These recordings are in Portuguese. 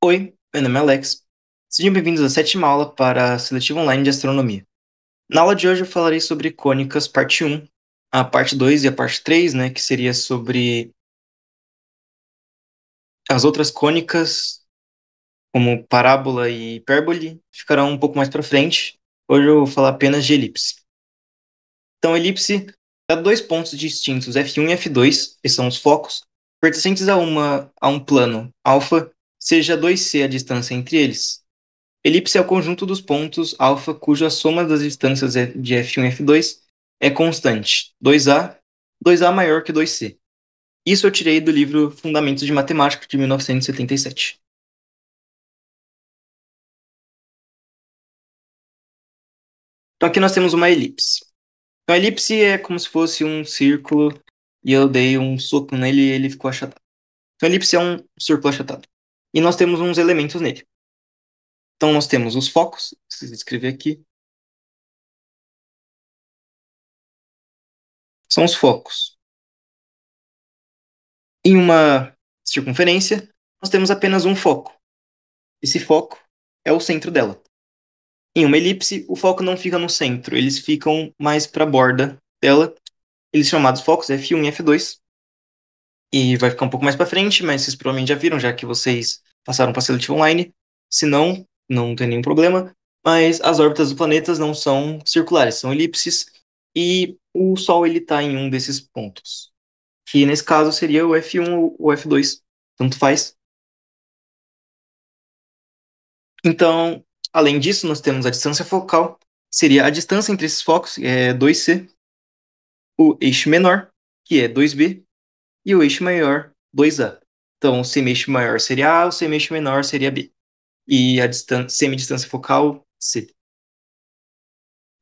Oi, meu nome é Alex. Sejam bem-vindos à sétima aula para a Seletiva Online de Astronomia. Na aula de hoje eu falarei sobre cônicas parte um, a parte 2 e a parte 3, né, que seria sobre as outras cônicas, como parábola e hipérbole, ficarão um pouco mais para frente. Hoje eu vou falar apenas de elipse. Então, elipse dá dois pontos distintos, F1 e F2, que são os focos, pertencentes a um plano alfa, seja 2c a distância entre eles. Elipse é o conjunto dos pontos alfa cuja soma das distâncias de F1 e F2 é constante, 2A, 2A maior que 2C. Isso eu tirei do livro Fundamentos de Matemática de 1977. Então aqui nós temos uma elipse. Então a elipse é como se fosse um círculo e eu dei um soco nele e ele ficou achatado. Então a elipse é um círculo achatado. E nós temos uns elementos nele. Então nós temos os focos, preciso escrever aqui, são os focos. Em uma circunferência, nós temos apenas um foco. Esse foco é o centro dela. Em uma elipse, o foco não fica no centro, eles ficam mais para a borda dela. Eles são chamados focos F1 e F2. E vai ficar um pouco mais para frente, mas vocês provavelmente já viram, já que vocês passaram para a seletiva online. Se não, não tem nenhum problema. Mas as órbitas dos planetas não são circulares, são elipses. E o Sol ele está em um desses pontos, que nesse caso seria o F1 ou o F2, tanto faz. Então, além disso, nós temos a distância focal, que seria a distância entre esses focos, que é 2C, o eixo menor, que é 2B, e o eixo maior, 2A. Então, o semeixo maior seria A, o semeixo menor seria B. E a semidistância focal, C.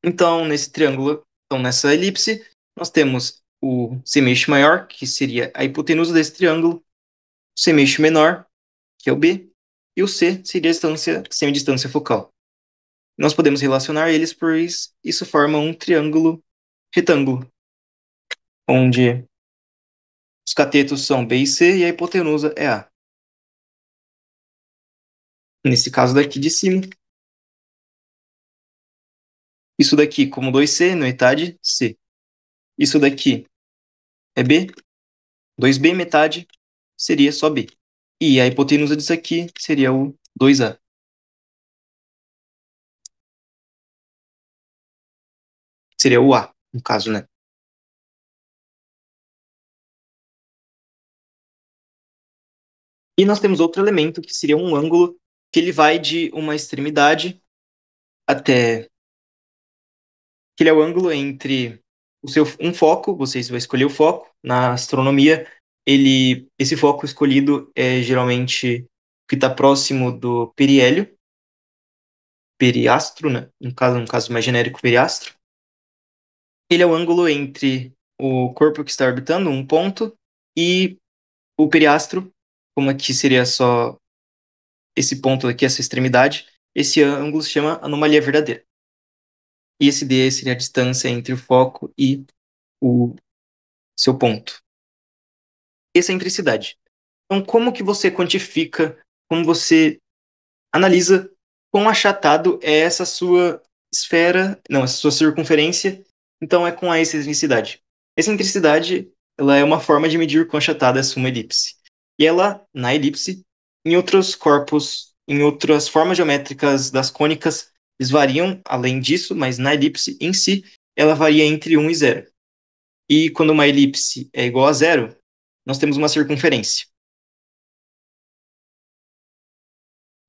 Então, nesse triângulo, então nessa elipse, nós temos o semeixo maior, que seria a hipotenusa desse triângulo, o semeixo menor, que é o B, e o C seria a semidistância focal. Nós podemos relacionar eles, pois isso forma um triângulo retângulo, onde os catetos são B e C e a hipotenusa é A. Nesse caso daqui de cima, isso daqui como 2C, metade C. Isso daqui é B, 2B metade seria só B. E a hipotenusa disso aqui seria o 2A. Seria o A, no caso, né? E nós temos outro elemento que seria um ângulo que ele vai de uma extremidade até que ele é o ângulo entre um foco, você vai escolher o foco. Na astronomia, esse foco escolhido é geralmente o que está próximo do periélio, periastro, né? No caso mais genérico, periastro. Ele é o ângulo entre o corpo que está orbitando, um ponto, e o periastro, como aqui seria só esse ponto aqui, essa extremidade. Esse ângulo se chama anomalia verdadeira. E esse D seria a distância entre o foco e o seu ponto. Excentricidade. Então, como que você quantifica, como você analisa quão achatado é essa sua esfera, não, essa sua circunferência? Então, é com a excentricidade. Excentricidade, ela é uma forma de medir quão achatada é uma elipse. E ela, na elipse, em outros corpos, em outras formas geométricas das cônicas, eles variam além disso, mas na elipse em si, ela varia entre 1 e 0. E quando uma elipse é igual a zero, nós temos uma circunferência.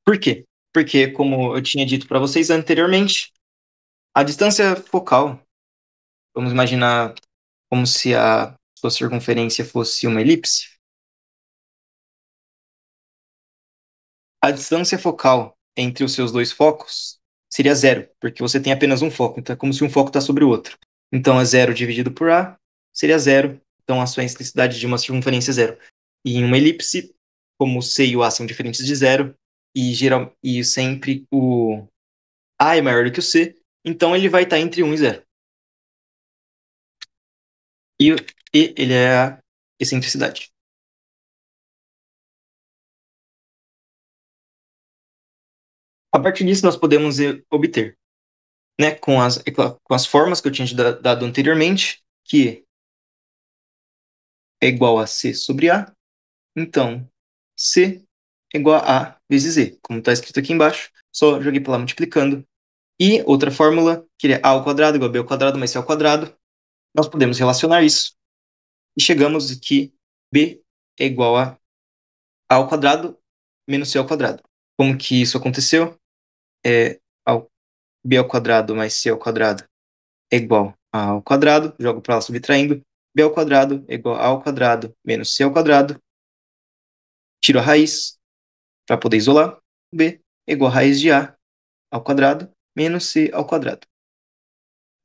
Por quê? Porque, como eu tinha dito para vocês anteriormente, a distância focal, vamos imaginar como se a sua circunferência fosse uma elipse, a distância focal entre os seus dois focos seria zero, porque você tem apenas um foco, então é como se um foco está sobre o outro. Então, é zero dividido por A seria zero, então a sua excentricidade de uma circunferência é zero. E em uma elipse, como o C e o A são diferentes de zero, e sempre o A é maior do que o C, então ele vai estar entre 1 e 0. E, e ele é a excentricidade. A partir disso, nós podemos obter, né, com as formas que eu tinha dado anteriormente, que é igual a C sobre A. Então, C é igual a A vezes Z, como está escrito aqui embaixo. Só joguei para lá multiplicando. E outra fórmula, que é A ao quadrado igual a B ao quadrado mais C ao quadrado. Nós podemos relacionar isso. E chegamos que B é igual a ao quadrado menos C ao quadrado. Como que isso aconteceu? Ao B ao quadrado mais C ao quadrado é igual a ao quadrado. Jogo para lá subtraindo. B ao quadrado é igual a ao quadrado menos C ao quadrado. Tiro a raiz para poder isolar. B é igual a raiz de A ao quadrado menos C ao quadrado.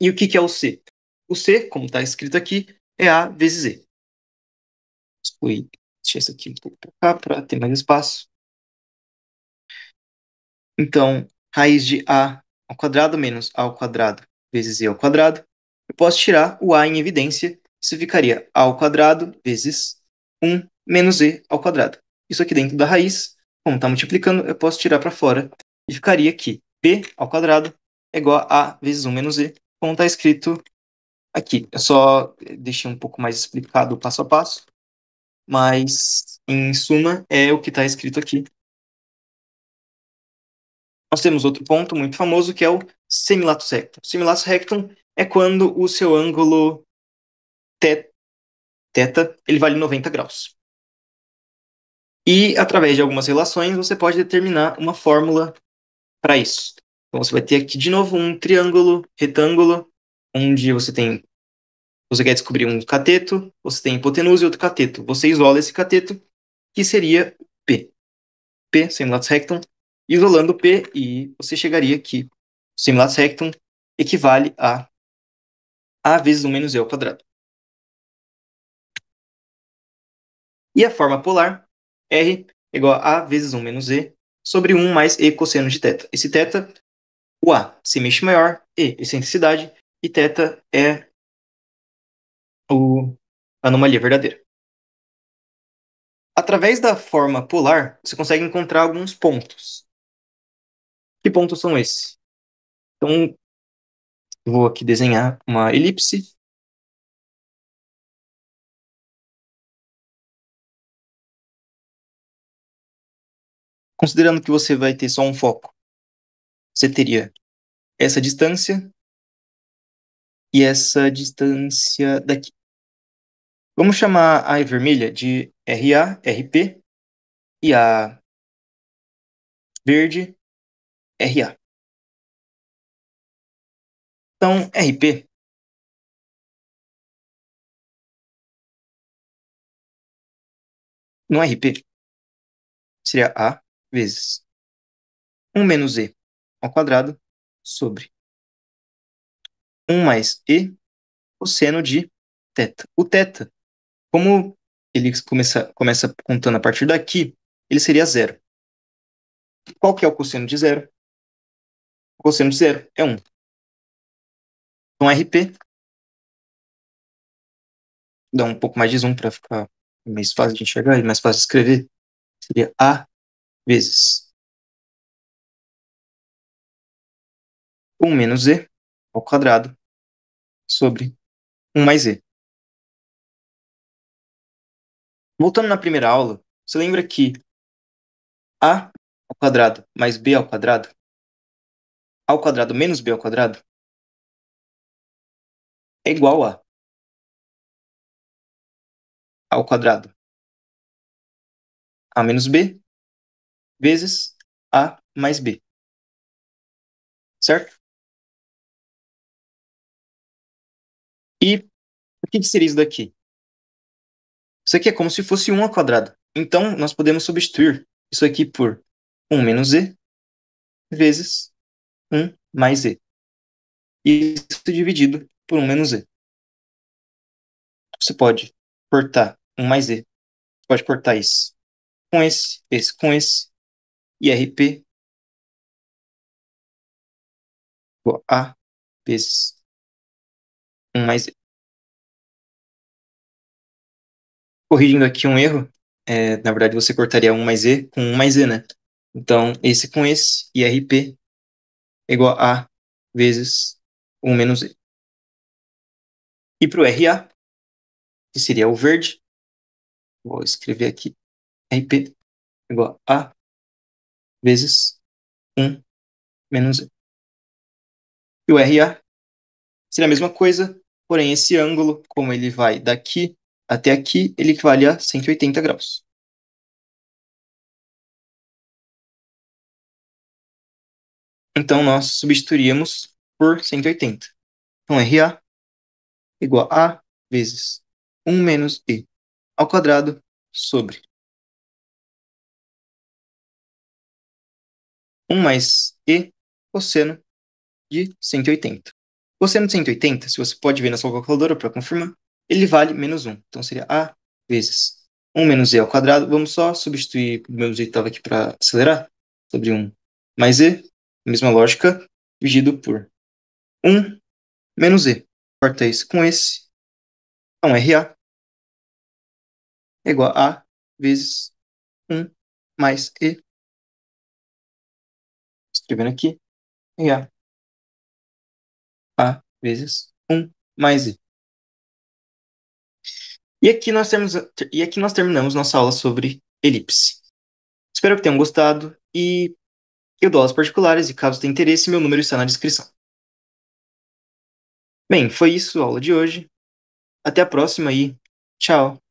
E o que é o C? O C, como está escrito aqui, é A vezes Z. Vou deixar isso aqui um pouco para cá para ter mais espaço. Então, raiz de A ao quadrado menos A ao quadrado vezes Z ao quadrado. Eu posso tirar o A em evidência. Isso ficaria A ao quadrado vezes 1 menos Z ao quadrado. Isso aqui dentro da raiz, como está multiplicando, eu posso tirar para fora. E ficaria aqui B ao quadrado é igual a A vezes 1 menos Z, como está escrito aqui. Eu só deixei um pouco mais explicado o passo a passo, mas, em suma, é o que está escrito aqui. Nós temos outro ponto muito famoso, que é o semilatus rectum. Semilatus rectum é quando o seu ângulo θ ele vale 90 graus. E, através de algumas relações, você pode determinar uma fórmula para isso. Então, você vai ter aqui, de novo, um triângulo retângulo, onde você quer descobrir um cateto, você tem hipotenusa e outro cateto. Você isola esse cateto, que seria P. P, semilatus rectum, isolando P, e você chegaria aqui. Semilatus rectum equivale a A vezes 1 menos E ao quadrado. E a forma polar, R igual a A vezes 1 menos E sobre 1 mais E cosseno de θ. Esse θ, o A se mexe maior, E excentricidade, e θ é a anomalia verdadeira. Através da forma polar, você consegue encontrar alguns pontos. Que pontos são esses? Então, vou aqui desenhar uma elipse. Considerando que você vai ter só um foco, você teria essa distância e essa distância daqui. Vamos chamar a vermelha de RA, RP, e a verde, RA. Então, RP no RP seria A vezes 1 menos E ao quadrado sobre 1 mais E cosseno de θ. O θ, como ele começa contando a partir daqui, ele seria zero. Qual que é o cosseno de zero? O cosseno de zero é 1. Então, RP, dá um pouco mais de zoom para ficar mais fácil de enxergar e mais fácil de escrever, seria A vezes 1 menos E ao quadrado sobre 1 mais E. Voltando na primeira aula, você lembra que A ao quadrado mais B ao quadrado menos B ao quadrado é igual a ao quadrado A menos B vezes A mais B, certo? E o que seria isso daqui? Isso aqui é como se fosse 1 ao quadrado. Então, nós podemos substituir isso aqui por 1 menos E vezes 1 mais E. E isso dividido por 1 menos E. Você pode cortar 1 mais E. Você pode cortar esse com esse. E RP igual a vezes 1 mais E. Corrigindo aqui um erro, na verdade você cortaria 1 mais E com 1 mais E, né? Então, esse com esse, IRP é igual a A vezes 1 menos E. E para o RA, que seria o verde, vou escrever aqui, RP é igual a A vezes 1 menos E. E o RA seria a mesma coisa, porém esse ângulo, como ele vai daqui até aqui, ele equivale a 180 graus. Então, nós substituiríamos por 180. Então, RA igual a A vezes 1 menos E ao quadrado sobre 1 mais E cosseno de 180. Cosseno de 180, se você pode ver na sua calculadora para confirmar, ele vale menos 1. Então seria A vezes 1 menos E ao quadrado. Vamos só substituir do mesmo jeito que estava aqui para acelerar. Sobre 1 mais E, mesma lógica, dividido por 1 menos E. Corta isso com esse. Então RA é igual a A vezes 1 mais E. Escrevendo aqui, RA. A vezes 1 mais I. E aqui nós terminamos nossa aula sobre elipse. Espero que tenham gostado e eu dou aulas particulares e caso tenha interesse, meu número está na descrição. Bem, foi isso a aula de hoje. Até a próxima e tchau!